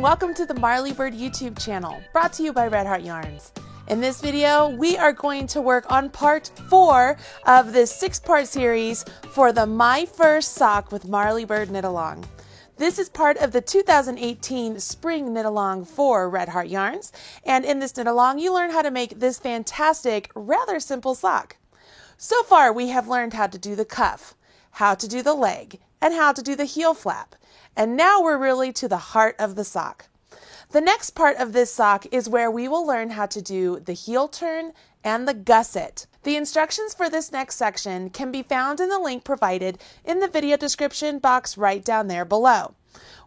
and welcome to the Marley Bird YouTube channel, brought to you by Red Heart Yarns. In this video, we are going to work on part 4 of this 6-part series for the My First Sock with Marley Bird Knit Along. This is part of the 2018 Spring Knit Along for Red Heart Yarns, and in this knit along, you learn how to make this fantastic, rather simple sock. So far, we have learned how to do the cuff, how to do the leg, and how to do the heel flap. And now we're really to the heart of the sock. The next part of this sock is where we will learn how to do the heel turn and the gusset. The instructions for this next section can be found in the link provided in the video description box right down there below.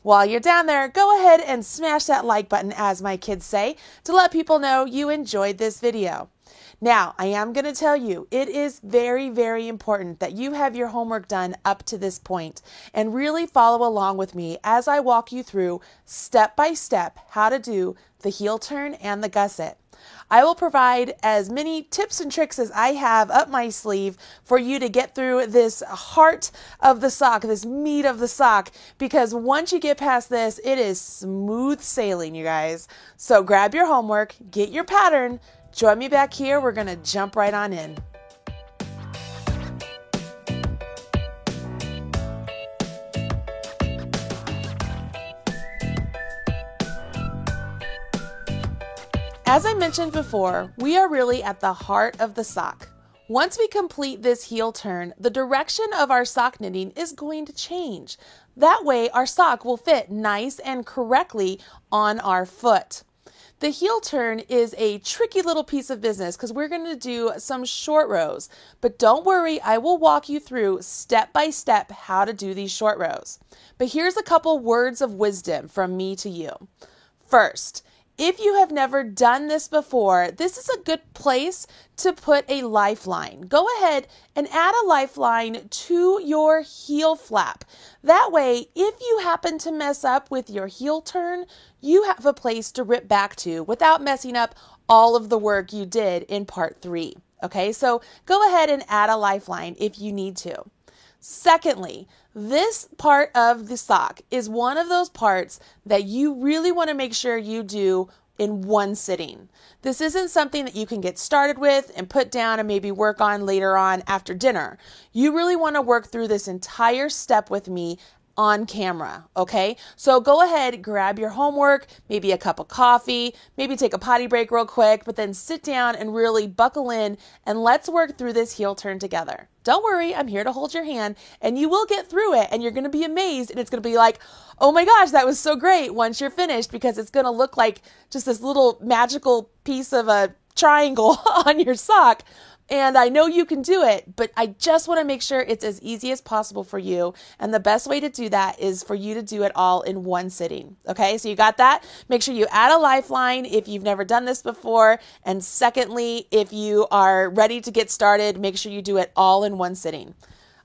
While you're down there, go ahead and smash that like button, as my kids say, to let people know you enjoyed this video. Now, I am going to tell you, it is very, very important that you have your homework done up to this point and really follow along with me as I walk you through step by step how to do the heel turn and the gusset. I will provide as many tips and tricks as I have up my sleeve for you to get through this heart of the sock, this meat of the sock, because once you get past this, it is smooth sailing, you guys. So grab your homework, get your pattern, join me back here. We're going to jump right on in. As I mentioned before, we are really at the heart of the sock. Once we complete this heel turn, the direction of our sock knitting is going to change. That way, our sock will fit nice and correctly on our foot. The heel turn is a tricky little piece of business because we're going to do some short rows. But don't worry, I will walk you through step by step how to do these short rows. But here's a couple words of wisdom from me to you. First, if you have never done this before, this is a good place to put a lifeline. Go ahead and add a lifeline to your heel flap. That way, if you happen to mess up with your heel turn, you have a place to rip back to without messing up all of the work you did in part 3. Okay, so go ahead and add a lifeline if you need to. Secondly, this part of the sock is one of those parts that you really want to make sure you do in one sitting. This isn't something that you can get started with and put down and maybe work on later on after dinner. You really want to work through this entire step with me on camera, okay? So go ahead, grab your homework, maybe a cup of coffee, maybe take a potty break real quick, but then sit down and really buckle in and let's work through this heel turn together. Don't worry, I'm here to hold your hand and you will get through it and you're going to be amazed and it's going to be like, oh my gosh, that was so great once you're finished, because it's going to look like just this little magical piece of a triangle on your sock. And I know you can do it, but I just want to make sure it's as easy as possible for you. And the best way to do that is for you to do it all in one sitting. Okay, so you got that? Make sure you add a lifeline if you've never done this before. And secondly, if you are ready to get started, make sure you do it all in one sitting.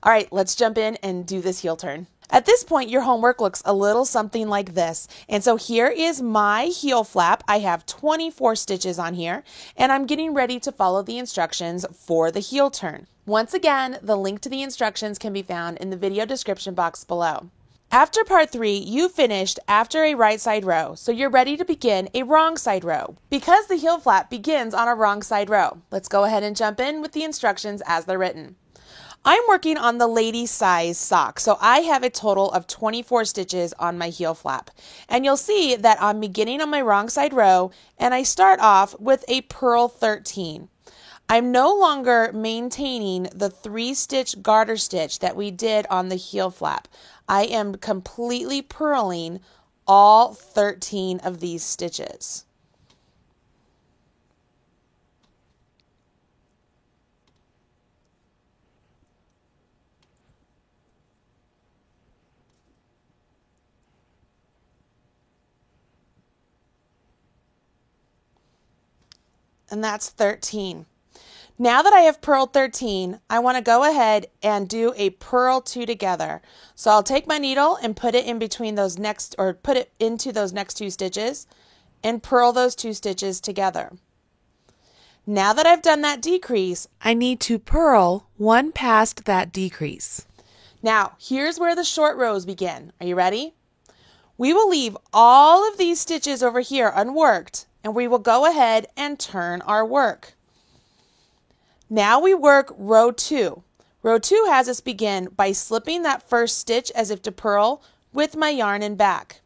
All right, let's jump in and do this heel turn. At this point, your homework looks a little something like this. And so here is my heel flap. I have 24 stitches on here, and I'm getting ready to follow the instructions for the heel turn. Once again, the link to the instructions can be found in the video description box below. After part 3, you finished after a right side row, so you're ready to begin a wrong side row because the heel flap begins on a wrong side row. Let's go ahead and jump in with the instructions as they're written. I'm working on the lady size sock, so I have a total of 24 stitches on my heel flap. And you'll see that I'm beginning on my wrong side row, and I start off with a purl 13. I'm no longer maintaining the 3-stitch garter stitch that we did on the heel flap. I am completely purling all 13 of these stitches. And that's 13. Now that I have purled 13, I want to go ahead and do a purl 2 together. So I'll take my needle and put it in between those put it into those next 2 stitches and purl those 2 stitches together. Now that I've done that decrease, I need to purl 1 past that decrease. Now, here's where the short rows begin. Are you ready? We will leave all of these stitches over here unworked, and we will go ahead and turn our work. Now we work row 2. Row 2 has us begin by slipping that first stitch as if to purl with my yarn and back.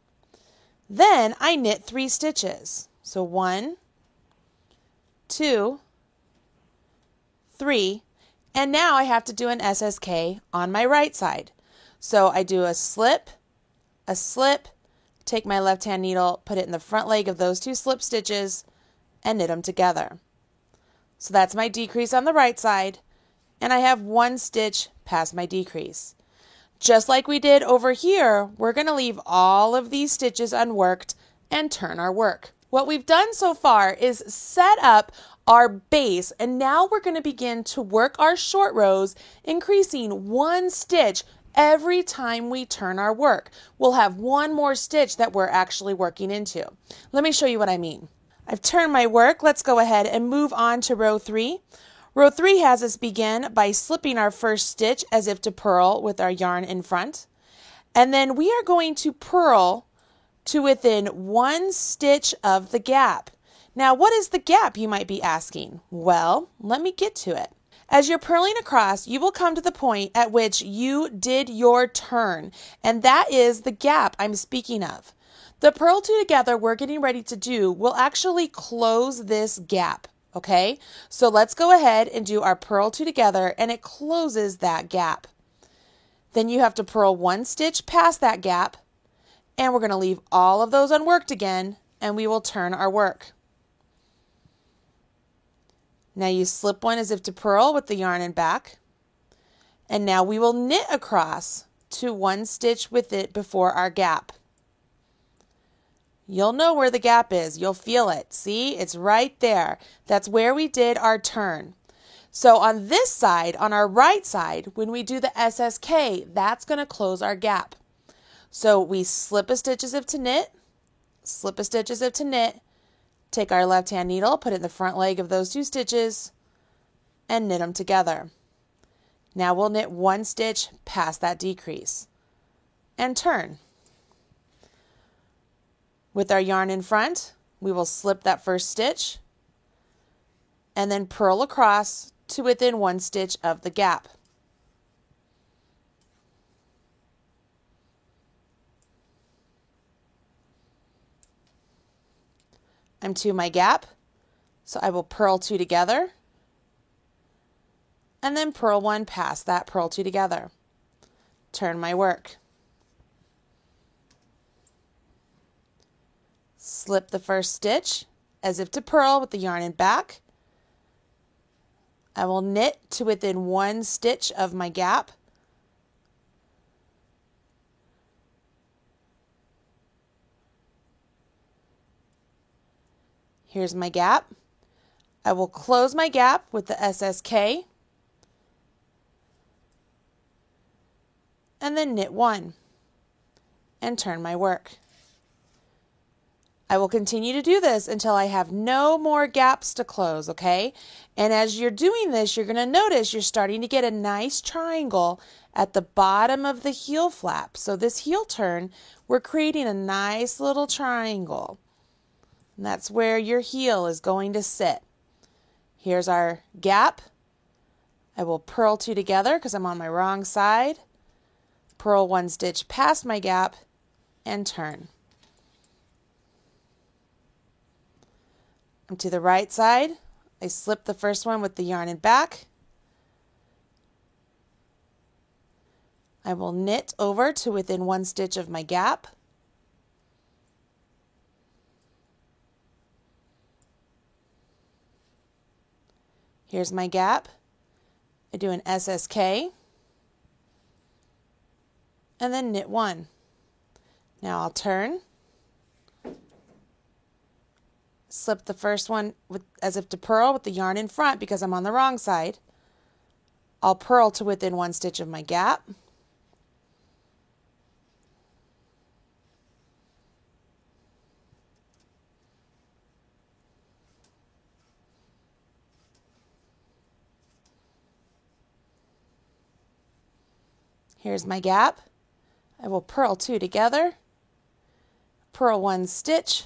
Then I knit 3 stitches. So 1, 2, 3, and now I have to do an SSK on my right side. So I do a slip, take my left hand needle, put it in the front leg of those 2 slip stitches, and knit them together. So that's my decrease on the right side, and I have 1 stitch past my decrease. Just like we did over here, we're going to leave all of these stitches unworked and turn our work. What we've done so far is set up our base, and now we're going to begin to work our short rows, increasing 1 stitch every time we turn our work. We'll have 1 more stitch that we're actually working into. Let me show you what I mean. I've turned my work. Let's go ahead and move on to row 3. Row 3 has us begin by slipping our first stitch as if to purl with our yarn in front. And then we are going to purl to within 1 stitch of the gap. Now, what is the gap, you might be asking? Well, let me get to it. As you're purling across, you will come to the point at which you did your turn, and that is the gap I'm speaking of. The purl 2 together we're getting ready to do will actually close this gap, okay? So let's go ahead and do our purl 2 together, and it closes that gap. Then you have to purl 1 stitch past that gap, and we're going to leave all of those unworked again, and we will turn our work. Now you slip 1 as if to purl with the yarn and back, and now we will knit across to 1 stitch with it before our gap. You'll know where the gap is. You'll feel it. See, it's right there. That's where we did our turn. So on this side, on our right side, when we do the SSK, that's going to close our gap. So we slip a stitch as if to knit, slip a stitch as if to knit, take our left hand needle, put it in the front leg of those 2 stitches, and knit them together. Now we'll knit 1 stitch past that decrease and turn. With our yarn in front, we will slip that first stitch and then purl across to within 1 stitch of the gap. I'm to my gap, so I will purl 2 together and then purl 1 past that purl 2 together. Turn my work. Slip the first stitch as if to purl with the yarn in back. I will knit to within 1 stitch of my gap. Here's my gap. I will close my gap with the SSK and then knit 1 and turn my work. I will continue to do this until I have no more gaps to close, okay? And as you're doing this, you're going to notice you're starting to get a nice triangle at the bottom of the heel flap. So this heel turn, we're creating a nice little triangle. And that's where your heel is going to sit. Here's our gap. I will purl 2 together because I'm on my wrong side. Purl 1 stitch past my gap and turn. I'm to the right side. I slip the first one with the yarn and back. I will knit over to within 1 stitch of my gap. Here's my gap. I do an SSK and then knit 1. Now I'll turn, slip the first one as if to purl with the yarn in front because I'm on the wrong side. I'll purl to within 1 stitch of my gap. Here's my gap. I will purl 2 together purl one stitch.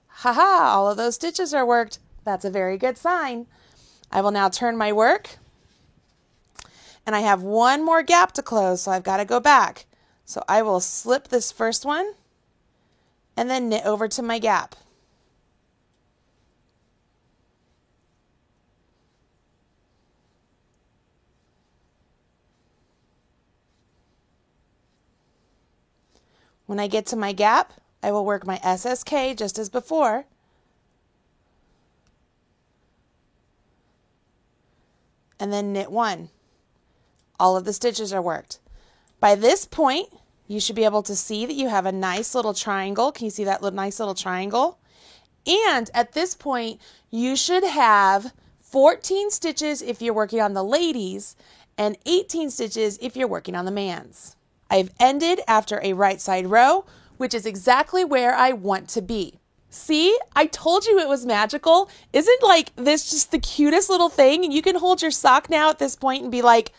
Haha, all of those stitches are worked. That's a very good sign. I will now turn my work, and I have one more gap to close, so I've got to go back. So I will slip this first one and then knit over to my gap. When I get to my gap, I will work my SSK just as before. And then knit one. All of the stitches are worked. By this point, you should be able to see that you have a nice little triangle. Can you see that nice little triangle? And at this point, you should have 14 stitches if you're working on the ladies and 18 stitches if you're working on the man's. I've ended after a right side row, which is exactly where I want to be. See, I told you it was magical. Isn't like this just the cutest little thing? And you can hold your sock now at this point and be like,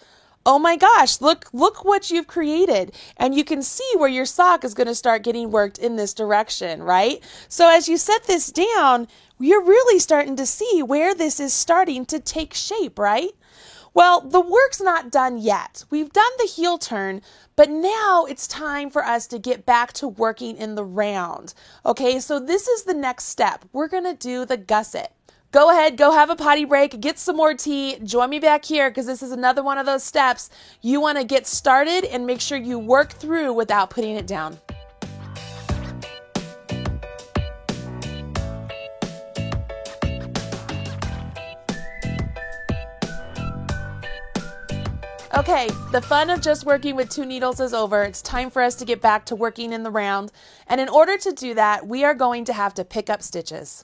oh my gosh, look what you've created. And you can see where your sock is going to start getting worked in this direction, right? So as you set this down, you're really starting to see where this is starting to take shape, right? Well, the work's not done yet. We've done the heel turn, but now it's time for us to get back to working in the round. Okay, so this is the next step. We're going to do the gusset. Go ahead, go have a potty break, get some more tea, join me back here because this is another one of those steps you want to get started and make sure you work through without putting it down. Okay, the fun of just working with 2 needles is over. It's time for us to get back to working in the round. And in order to do that, we are going to have to pick up stitches.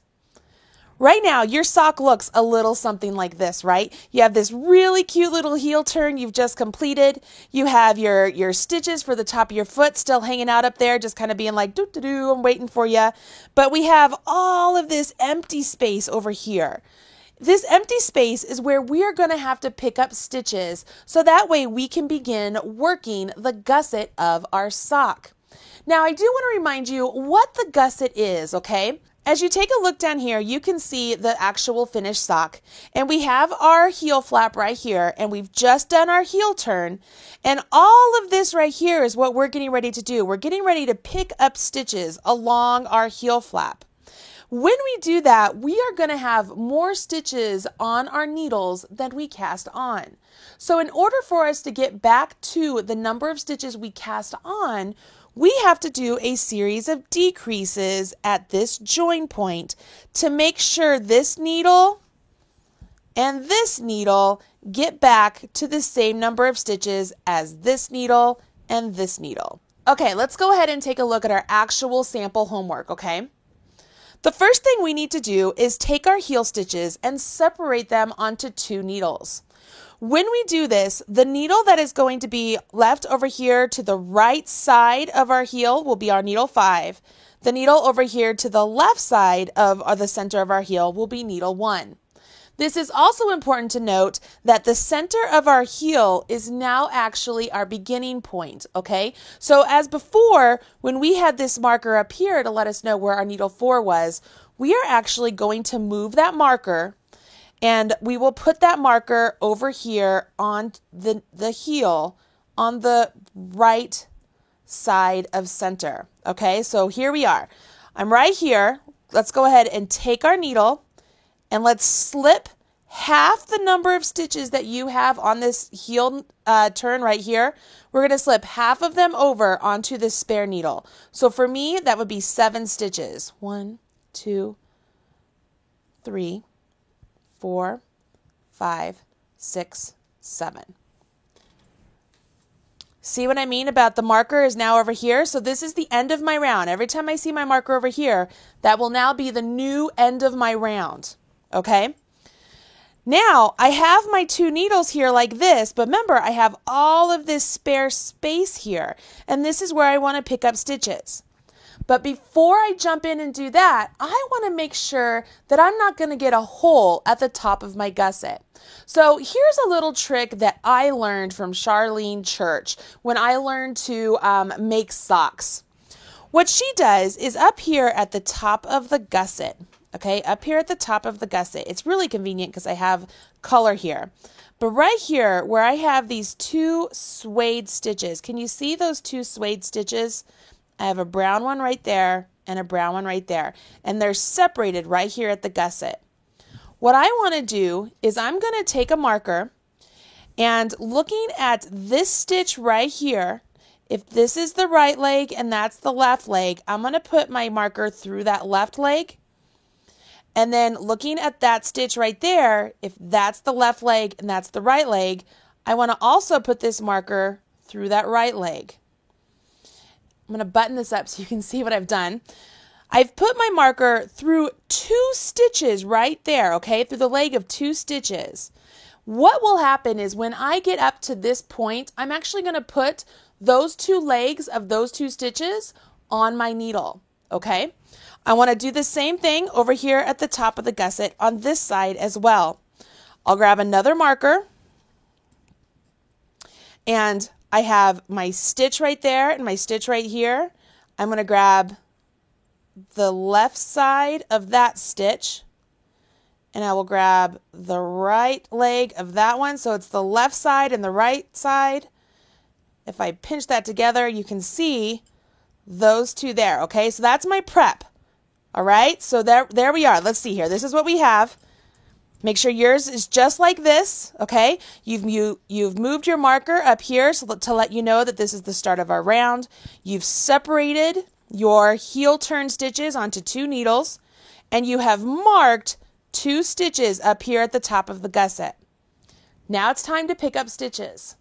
Right now, your sock looks a little something like this, right? You have this really cute little heel turn you've just completed. You have your stitches for the top of your foot still hanging out up there, just kind of being like, doo-doo-doo, I'm waiting for you. But we have all of this empty space over here. This empty space is where we are going to have to pick up stitches so that way we can begin working the gusset of our sock. Now, I do want to remind you what the gusset is, okay? As you take a look down here, you can see the actual finished sock. And we have our heel flap right here, and we've just done our heel turn. And all of this right here is what we're getting ready to do. We're getting ready to pick up stitches along our heel flap. When we do that, we are going to have more stitches on our needles than we cast on. So in order for us to get back to the number of stitches we cast on, we have to do a series of decreases at this join point to make sure this needle and this needle get back to the same number of stitches as this needle and this needle. Okay, let's go ahead and take a look at our actual sample homework, okay? The first thing we need to do is take our heel stitches and separate them onto 2 needles. When we do this, the needle that is going to be left over here to the right side of our heel will be our needle 5. The needle over here to the left side of the center of our heel will be needle 1. This is also important to note that the center of our heel is now actually our beginning point, okay? So as before, when we had this marker up here to let us know where our needle 4 was, we are actually going to move that marker and we will put that marker over here on the heel on the right side of center, okay? So here we are. I'm right here. Let's go ahead and take our needle and let's slip half the number of stitches that you have on this heel turn right here. We're going to slip half of them over onto this spare needle. So for me, that would be 7 stitches. 1, 2, 3, 4, 5, 6, 7. See what I mean about the marker is now over here? So this is the end of my round. Every time I see my marker over here, that will now be the new end of my round. Okay? Now, I have my 2 needles here like this, but remember, I have all of this spare space here, and this is where I want to pick up stitches. But before I jump in and do that, I want to make sure that I'm not going to get a hole at the top of my gusset. So here's a little trick that I learned from Charlene Church when I learned to make socks. What she does is up here at the top of the gusset, okay, up here at the top of the gusset, it's really convenient because I have color here. But right here where I have these two suede stitches, can you see those two suede stitches? I have a brown one right there and a brown one right there, and they're separated right here at the gusset. What I want to do is I'm going to take a marker, and looking at this stitch right here, if this is the right leg and that's the left leg, I'm going to put my marker through that left leg. And then looking at that stitch right there, if that's the left leg and that's the right leg, I want to also put this marker through that right leg. I'm going to button this up so you can see what I've done. I've put my marker through 2 stitches right there, okay, through the leg of 2 stitches. What will happen is when I get up to this point, I'm actually going to put those 2 legs of those 2 stitches on my needle, okay? I want to do the same thing over here at the top of the gusset on this side as well. I'll grab another marker, and I have my stitch right there and my stitch right here. I'm going to grab the left side of that stitch, and I will grab the right leg of that one. So it's the left side and the right side. If I pinch that together, you can see those 2 there, okay? So that's my prep, all right? So there we are. Let's see here. This is what we have. Make sure yours is just like this, okay? You've moved your marker up here so to let you know that this is the start of our round. You've separated your heel turn stitches onto 2 needles, and you have marked 2 stitches up here at the top of the gusset. Now it's time to pick up stitches.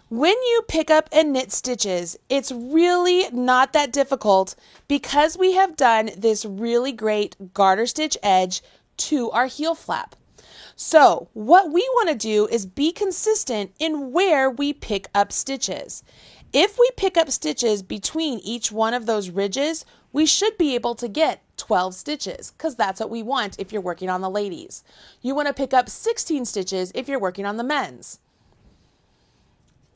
When you pick up and knit stitches, it's really not that difficult because we have done this really great garter stitch edge to our heel flap. So what we want to do is be consistent in where we pick up stitches. If we pick up stitches between each one of those ridges, we should be able to get 12 stitches because that's what we want if you're working on the ladies. You want to pick up 16 stitches if you're working on the men's.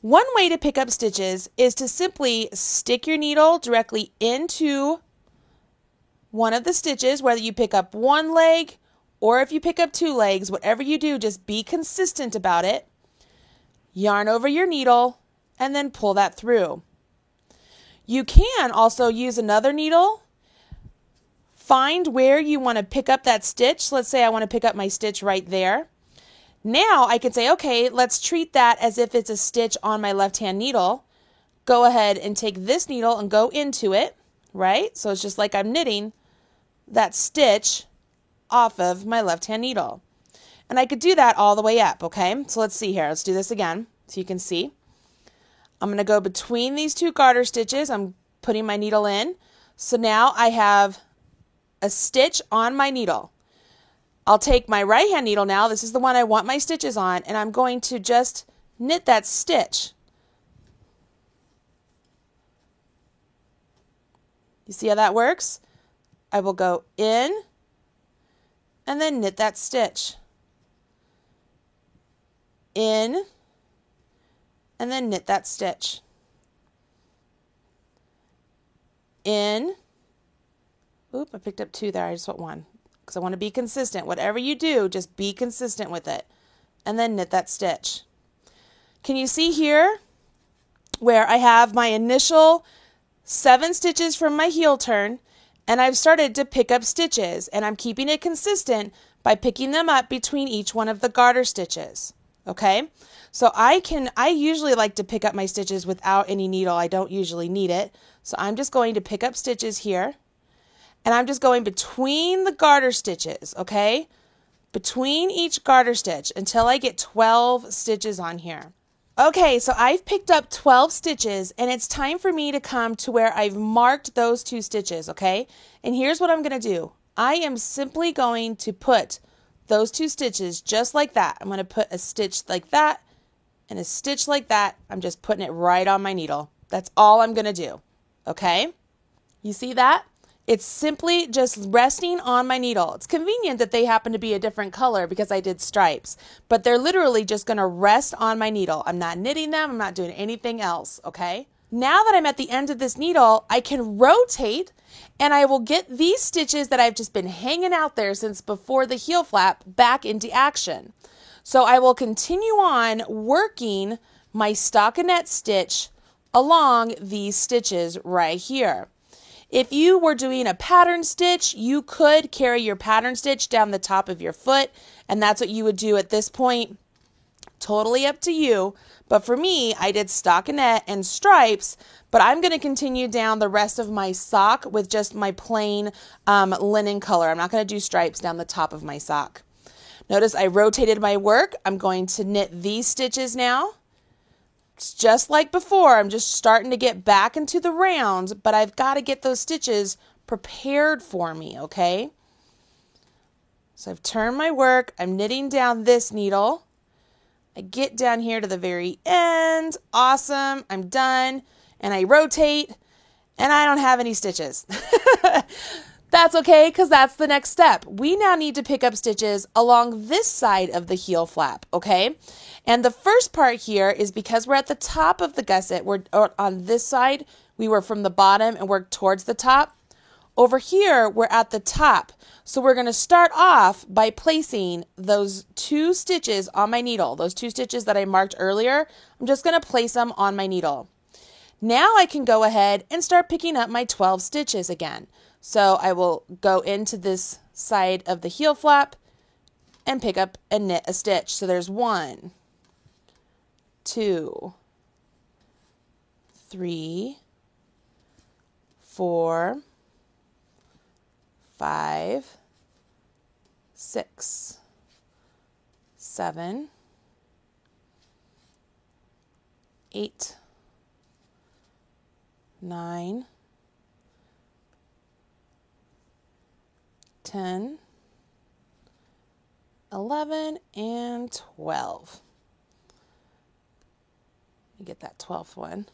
One way to pick up stitches is to simply stick your needle directly into one of the stitches, whether you pick up 1 leg or if you pick up 2 legs, whatever you do, just be consistent about it. Yarn over your needle and then pull that through. You can also use another needle. Find where you want to pick up that stitch. So let's say I want to pick up my stitch right there. Now I can say, okay, let's treat that as if it's a stitch on my left-hand needle. Go ahead and take this needle and go into it, right? So it's just like I'm knitting that stitch off of my left-hand needle. And I could do that all the way up, okay? So let's see here. Let's do this again so you can see. I'm going to go between these 2 garter stitches. I'm putting my needle in. So now I have a stitch on my needle. I'll take my right hand needle now, this is the one I want my stitches on, and I'm going to just knit that stitch. You see how that works? I will go in and then knit that stitch. In and then knit that stitch. In. Oop, I picked up 2 there, I just want 1. Because I want to be consistent. Whatever you do, just be consistent with it. And then knit that stitch. Can you see here where I have my initial 7 stitches from my heel turn, and I've started to pick up stitches, and I'm keeping it consistent by picking them up between each one of the garter stitches. Okay? So I usually like to pick up my stitches without any needle. I don't usually need it. So I'm just going to pick up stitches here. And I'm just going between the garter stitches, okay? Between each garter stitch until I get 12 stitches on here. Okay, so I've picked up 12 stitches, and it's time for me to come to where I've marked those 2 stitches, okay? And here's what I'm going to do. I am simply going to put those 2 stitches just like that. I'm going to put a stitch like that and a stitch like that. I'm just putting it right on my needle. That's all I'm going to do, okay? You see that? It's simply just resting on my needle. It's convenient that they happen to be a different color because I did stripes, but they're literally just going to rest on my needle. I'm not knitting them. I'm not doing anything else, okay? Now that I'm at the end of this needle, I can rotate and I will get these stitches that I've just been hanging out there since before the heel flap back into action. So I will continue on working my stockinette stitch along these stitches right here. If you were doing a pattern stitch, you could carry your pattern stitch down the top of your foot, and that's what you would do at this point. Totally up to you. But for me, I did stockinette and stripes, but I'm going to continue down the rest of my sock with just my plain linen color. I'm not going to do stripes down the top of my sock. Notice I rotated my work. I'm going to knit these stitches now. It's just like before. I'm just starting to get back into the round, but I've got to get those stitches prepared for me, okay? So I've turned my work. I'm knitting down this needle. I get down here to the very end. Awesome. I'm done. And I rotate, and I don't have any stitches. That's okay, because that's the next step. We now need to pick up stitches along this side of the heel flap, okay? And the first part here is because we're at the top of the gusset, we're on this side, we were from the bottom and worked towards the top. Over here, we're at the top. So we're going to start off by placing those 2 stitches on my needle, those 2 stitches that I marked earlier. I'm just going to place them on my needle. Now I can go ahead and start picking up my 12 stitches again. So I will go into this side of the heel flap and pick up and knit a stitch. So there's 1, 2, 3, 4, 5, 6, 7, 8, 9, 10, 11, and 12. Let me get that 12th one.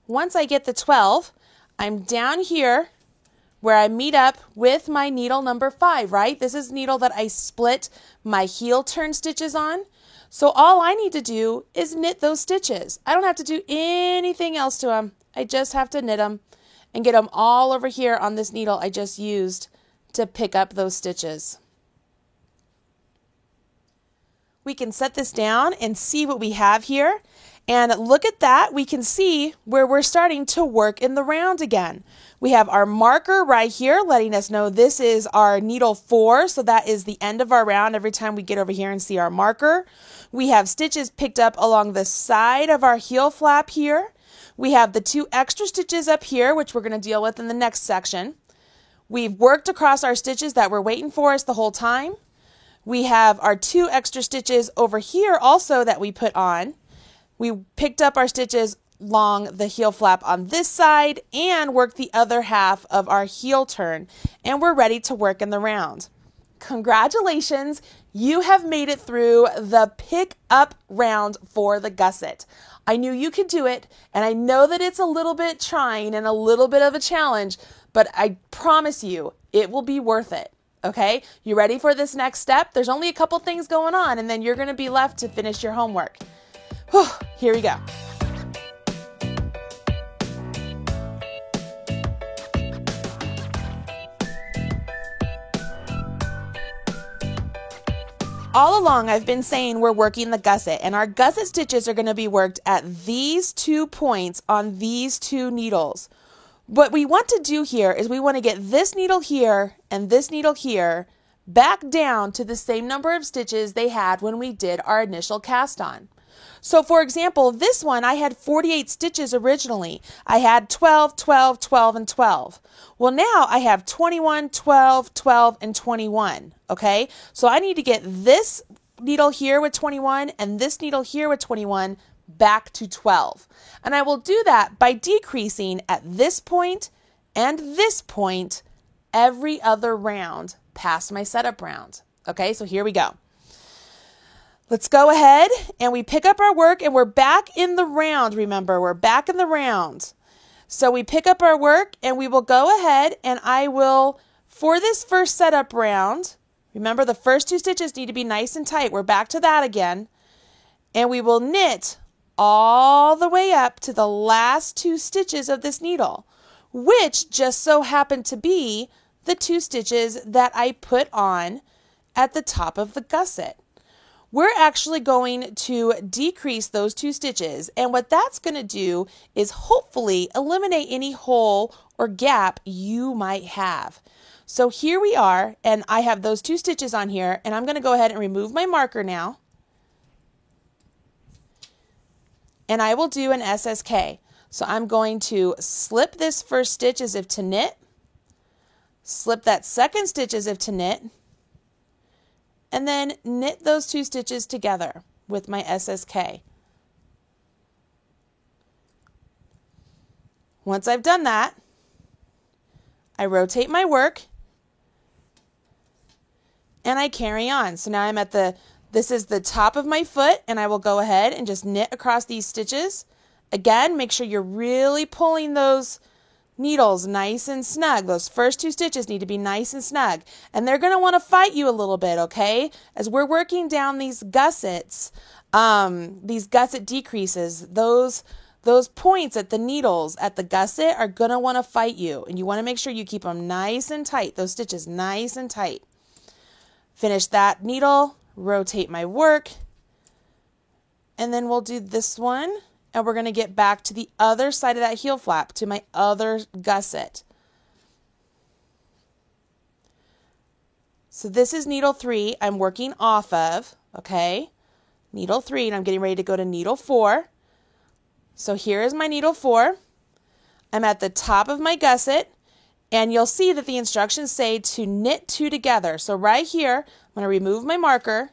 Once I get the 12, I'm down here where I meet up with my needle number 5, right? This is needle that I split my heel turn stitches on. So all I need to do is knit those stitches. I don't have to do anything else to them. I just have to knit them and get them all over here on this needle I just used to pick up those stitches. We can set this down and see what we have here. And look at that, we can see where we're starting to work in the round again. We have our marker right here letting us know this is our needle 4, so that is the end of our round every time we get over here and see our marker. We have stitches picked up along the side of our heel flap here. We have the 2 extra stitches up here, which we're going to deal with in the next section. We've worked across our stitches that were waiting for us the whole time. We have our 2 extra stitches over here also that we put on. We picked up our stitches along the heel flap on this side and worked the other half of our heel turn, and we're ready to work in the round. Congratulations, you have made it through the pick up round for the gusset. I knew you could do it, and I know that it's a little bit trying and a little bit of a challenge, but I promise you it will be worth it. Okay, you ready for this next step? There's only a couple things going on, and then you're going to be left to finish your homework. Whew, here we go. All along, I've been saying we're working the gusset, and our gusset stitches are going to be worked at these 2 points on these 2 needles. What we want to do here is we want to get this needle here and this needle here back down to the same number of stitches they had when we did our initial cast on. So for example, this one I had 48 stitches originally. I had 12, 12, 12, and 12. Well, now I have 21, 12, 12, and 21, okay? So I need to get this needle here with 21 and this needle here with 21 back to 12. And I will do that by decreasing at this point and this point every other round past my setup round. Okay, so here we go. Let's go ahead and we pick up our work and we're back in the round. Remember, we're back in the round. So we pick up our work and we will go ahead and I will, for this first setup round, remember the first 2 stitches need to be nice and tight. We're back to that again. And we will knit all the way up to the last 2 stitches of this needle, which just so happen to be the 2 stitches that I put on at the top of the gusset. We're actually going to decrease those 2 stitches, and what that's going to do is hopefully eliminate any hole or gap you might have. So here we are, and I have those 2 stitches on here, and I'm going to go ahead and remove my marker now. And I will do an SSK. So I'm going to slip this first stitch as if to knit, slip that second stitch as if to knit, and then knit those 2 stitches together with my SSK. Once I've done that, I rotate my work and I carry on. So now I'm at this is the top of my foot, and I will go ahead and just knit across these stitches. Again, make sure you're really pulling those needles nice and snug. Those first 2 stitches need to be nice and snug. And they're going to want to fight you a little bit, okay? As we're working down these gussets decreases, those points at the needles at the gusset are going to want to fight you. And you want to make sure you keep them nice and tight, those stitches nice and tight. Finish that needle, rotate my work, and then we'll do this one. And we're going to get back to the other side of that heel flap, to my other gusset. So this is needle 3 I'm working off of, okay? Needle 3, and I'm getting ready to go to needle 4. So here is my needle 4. I'm at the top of my gusset, and you'll see that the instructions say to knit 2 together. So right here, I'm going to remove my marker.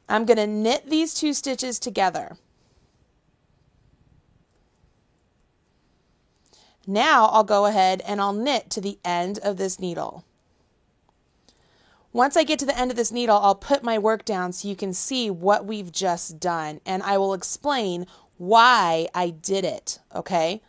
I'm going to knit these 2 stitches together. Now I'll go ahead and I'll knit to the end of this needle. Once I get to the end of this needle, I'll put my work down so you can see what we've just done, and I will explain why I did it, okay?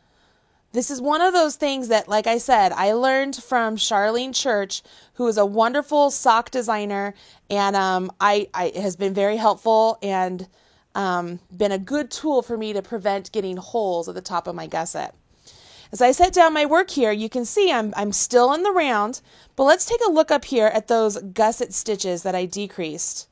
This is one of those things that, like I said, I learned from Charlene Church, who is a wonderful sock designer, and I has been very helpful and been a good tool for me to prevent getting holes at the top of my gusset. As I set down my work here, you can see I'm still in the round, but let's take a look up here at those gusset stitches that I decreased.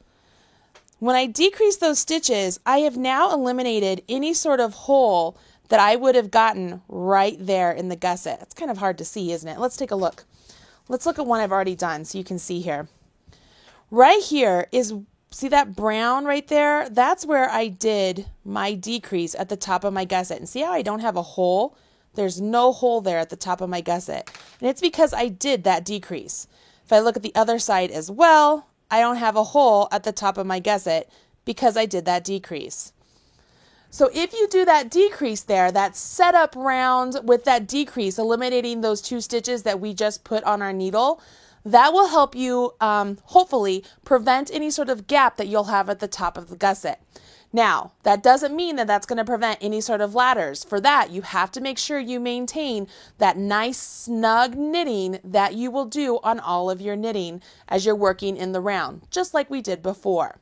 When I decreased those stitches, I have now eliminated any sort of hole that I would have gotten right there in the gusset. It's kind of hard to see, isn't it? Let's take a look. Let's look at one I've already done so you can see here. Right here is, see that brown right there? That's where I did my decrease at the top of my gusset. And see how I don't have a hole? There's no hole there at the top of my gusset. And it's because I did that decrease. If I look at the other side as well, I don't have a hole at the top of my gusset because I did that decrease. So if you do that decrease there, that setup round with that decrease, eliminating those 2 stitches that we just put on our needle, that will help you hopefully prevent any sort of gap that you'll have at the top of the gusset. Now, that doesn't mean that that's going to prevent any sort of ladders. For that, you have to make sure you maintain that nice snug knitting that you will do on all of your knitting as you're working in the round, just like we did before.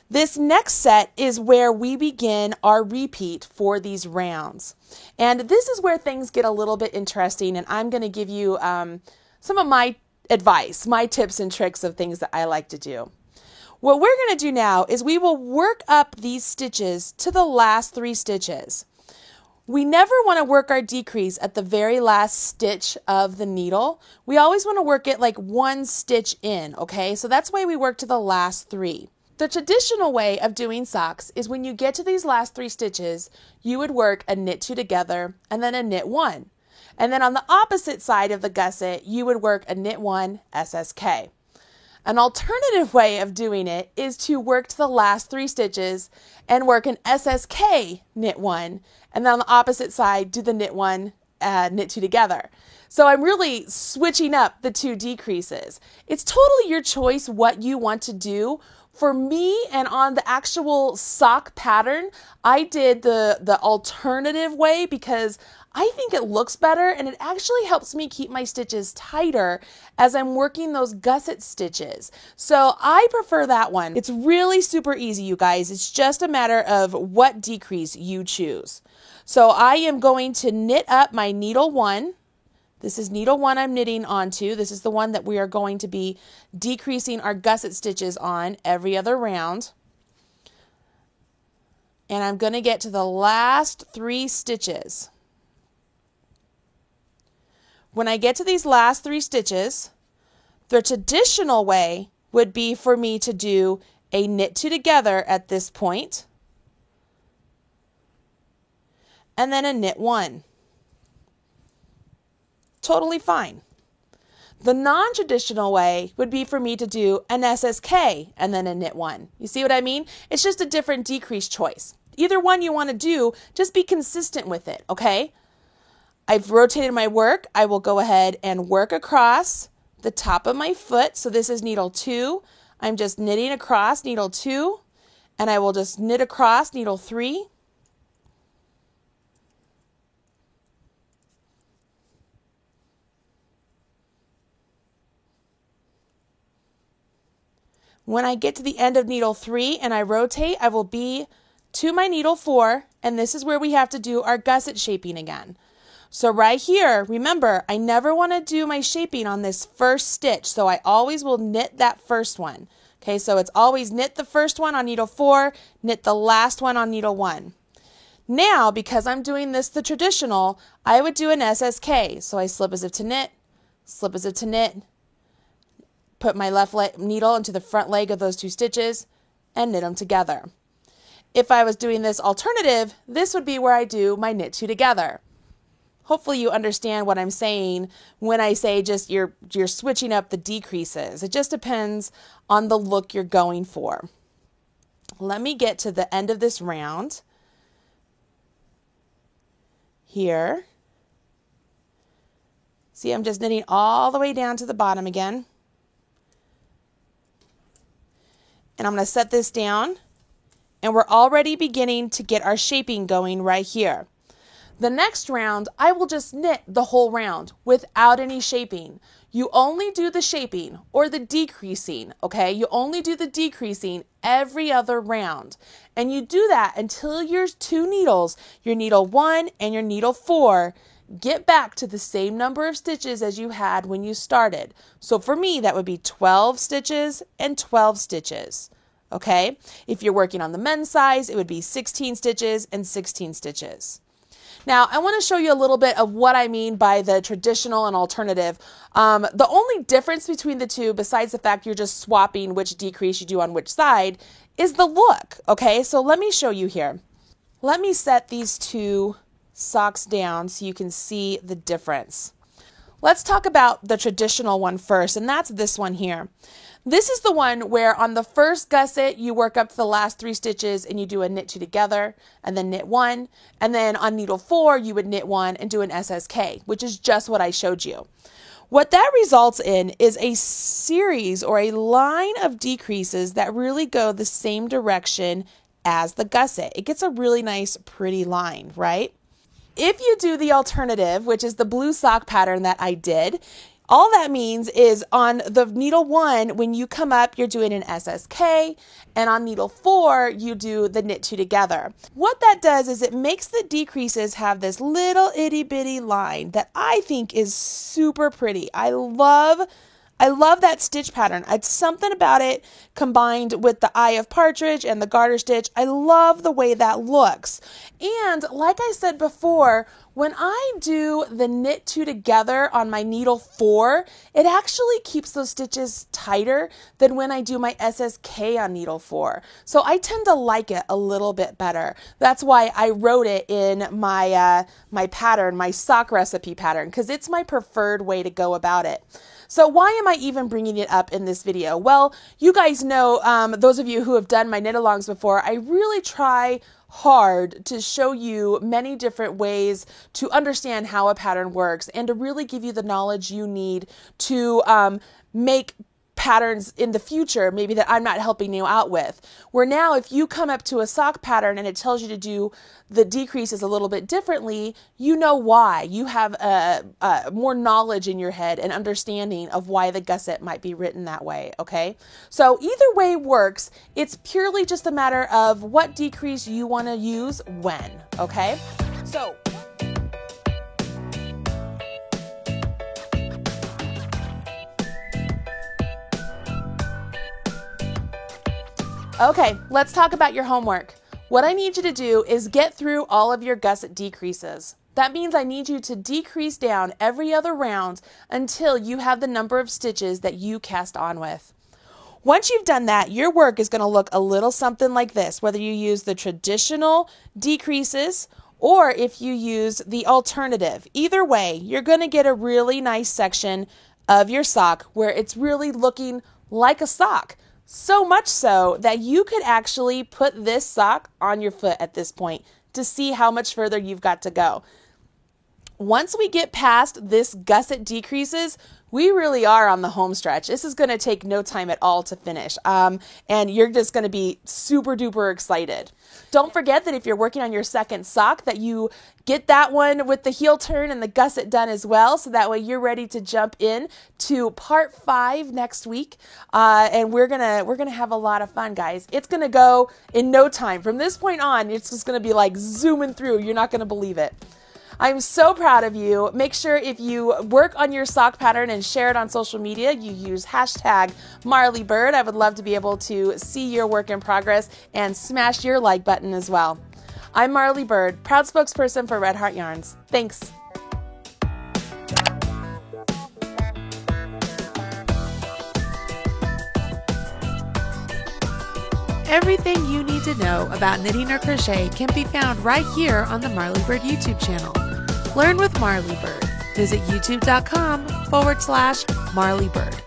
This next set is where we begin our repeat for these rounds. And this is where things get a little bit interesting, and I'm going to give you some of my advice, my tips and tricks of things that I like to do. What we're going to do now is we will work up these stitches to the last 3 stitches. We never want to work our decrease at the very last stitch of the needle. We always want to work it like 1 stitch in, okay? So that's why we work to the last 3. The traditional way of doing socks is when you get to these last 3 stitches, you would work a knit 2 together and then a knit 1. And then on the opposite side of the gusset, you would work a knit 1 SSK. An alternative way of doing it is to work to the last 3 stitches and work an SSK knit 1, and then on the opposite side do the knit 1, knit 2 together. So I'm really switching up the 2 decreases. It's totally your choice what you want to do. For me, and on the actual sock pattern, I did the alternative way because I think it looks better, and it actually helps me keep my stitches tighter as I'm working those gusset stitches. So I prefer that one. It's really super easy, you guys. It's just a matter of what decrease you choose. So I am going to knit up my needle 1. This is needle 1 I'm knitting onto. This is the one that we are going to be decreasing our gusset stitches on every other round. And I'm going to get to the last 3 stitches. When I get to these last 3 stitches, the traditional way would be for me to do a knit 2 together at this point, and then a knit 1. Totally fine. The non-traditional way would be for me to do an SSK and then a knit 1. You see what I mean? It's just a different decrease choice. Either one you want to do, just be consistent with it, okay? I've rotated my work. I will go ahead and work across the top of my foot. So this is needle 2. I'm just knitting across needle 2, and I will just knit across needle 3. When I get to the end of needle 3 and I rotate, I will be to my needle 4, and this is where we have to do our gusset shaping again. So right here, remember, I never want to do my shaping on this first stitch, so I always will knit that first one. Okay, so it's always knit the first one on needle 4, knit the last one on needle 1. Now, because I'm doing this the traditional, I would do an SSK. So I slip as if to knit, slip as if to knit, put my left needle into the front leg of those 2 stitches, and knit them together. If I was doing this alternative, this would be where I do my knit 2 together. Hopefully you understand what I'm saying when I say just you're switching up the decreases. It just depends on the look you're going for. Let me get to the end of this round here. See, I'm just knitting all the way down to the bottom again. And I'm going to set this down, and we're already beginning to get our shaping going right here. The next round, I will just knit the whole round without any shaping. You only do the shaping or the decreasing, okay? You only do the decreasing every other round. And you do that until your 2 needles, your needle 1 and your needle 4, get back to the same number of stitches as you had when you started. So for me, that would be 12 stitches and 12 stitches. Okay? If you're working on the men's size, it would be 16 stitches and 16 stitches. Now, I want to show you a little bit of what I mean by the traditional and alternative. The only difference between the two, besides the fact you're just swapping which decrease you do on which side, is the look. Okay, so let me show you here. Let me set these 2 socks down so you can see the difference. Let's talk about the traditional one first, and that's this one here. This is the one where on the first gusset, you work up to the last 3 stitches and you do a knit 2 together and then knit 1. And then on needle 4, you would knit 1 and do an SSK, which is just what I showed you. What that results in is a series or a line of decreases that really go the same direction as the gusset. It gets a really nice, pretty line, right? If you do the alternative, which is the blue sock pattern that I did, all that means is on the needle 1, when you come up, you're doing an SSK, and on needle 4, you do the knit 2 together. What that does is it makes the decreases have this little itty bitty line that I think is super pretty. I love that stitch pattern. It's something about it combined with the eye of partridge and the garter stitch. I love the way that looks. And like I said before, when I do the knit 2 together on my needle 4, it actually keeps those stitches tighter than when I do my SSK on needle 4. So I tend to like it a little bit better. That's why I wrote it in my pattern, my sock recipe pattern, because it's my preferred way to go about it. So why am I even bringing it up in this video? Well, you guys know, those of you who have done my knit-alongs before, I really try hard to show you many different ways to understand how a pattern works and to really give you the knowledge you need to make patterns in the future, maybe that I'm not helping you out with. Where now, if you come up to a sock pattern and it tells you to do the decreases a little bit differently, you know why. You have more knowledge in your head and understanding of why the gusset might be written that way, okay? So either way works. It's purely just a matter of what decrease you want to use when, okay? So okay, let's talk about your homework. What I need you to do is get through all of your gusset decreases. That means I need you to decrease down every other round until you have the number of stitches that you cast on with. Once you've done that, your work is going to look a little something like this, whether you use the traditional decreases or if you use the alternative. Either way, you're going to get a really nice section of your sock where it's really looking like a sock. So much so that you could actually put this sock on your foot at this point to see how much further you've got to go. Once we get past this gusset decreases, we really are on the home stretch. This is going to take no time at all to finish. And you're just going to be super duper excited. Don't forget that if you're working on your second sock, that you get that one with the heel turn and the gusset done as well. So that way you're ready to jump in to part 5 next week. And we're gonna have a lot of fun, guys. It's going to go in no time. From this point on, it's just going to be like zooming through. You're not going to believe it. I'm so proud of you. Make sure if you work on your sock pattern and share it on social media, you use hashtag MarleyBird. I would love to be able to see your work in progress and smash your like button as well. I'm Marley Bird, proud spokesperson for Red Heart Yarns. Thanks. Everything you need to know about knitting or crochet can be found right here on the Marley Bird YouTube channel. Learn with Marley Bird. Visit youtube.com/Marley Bird.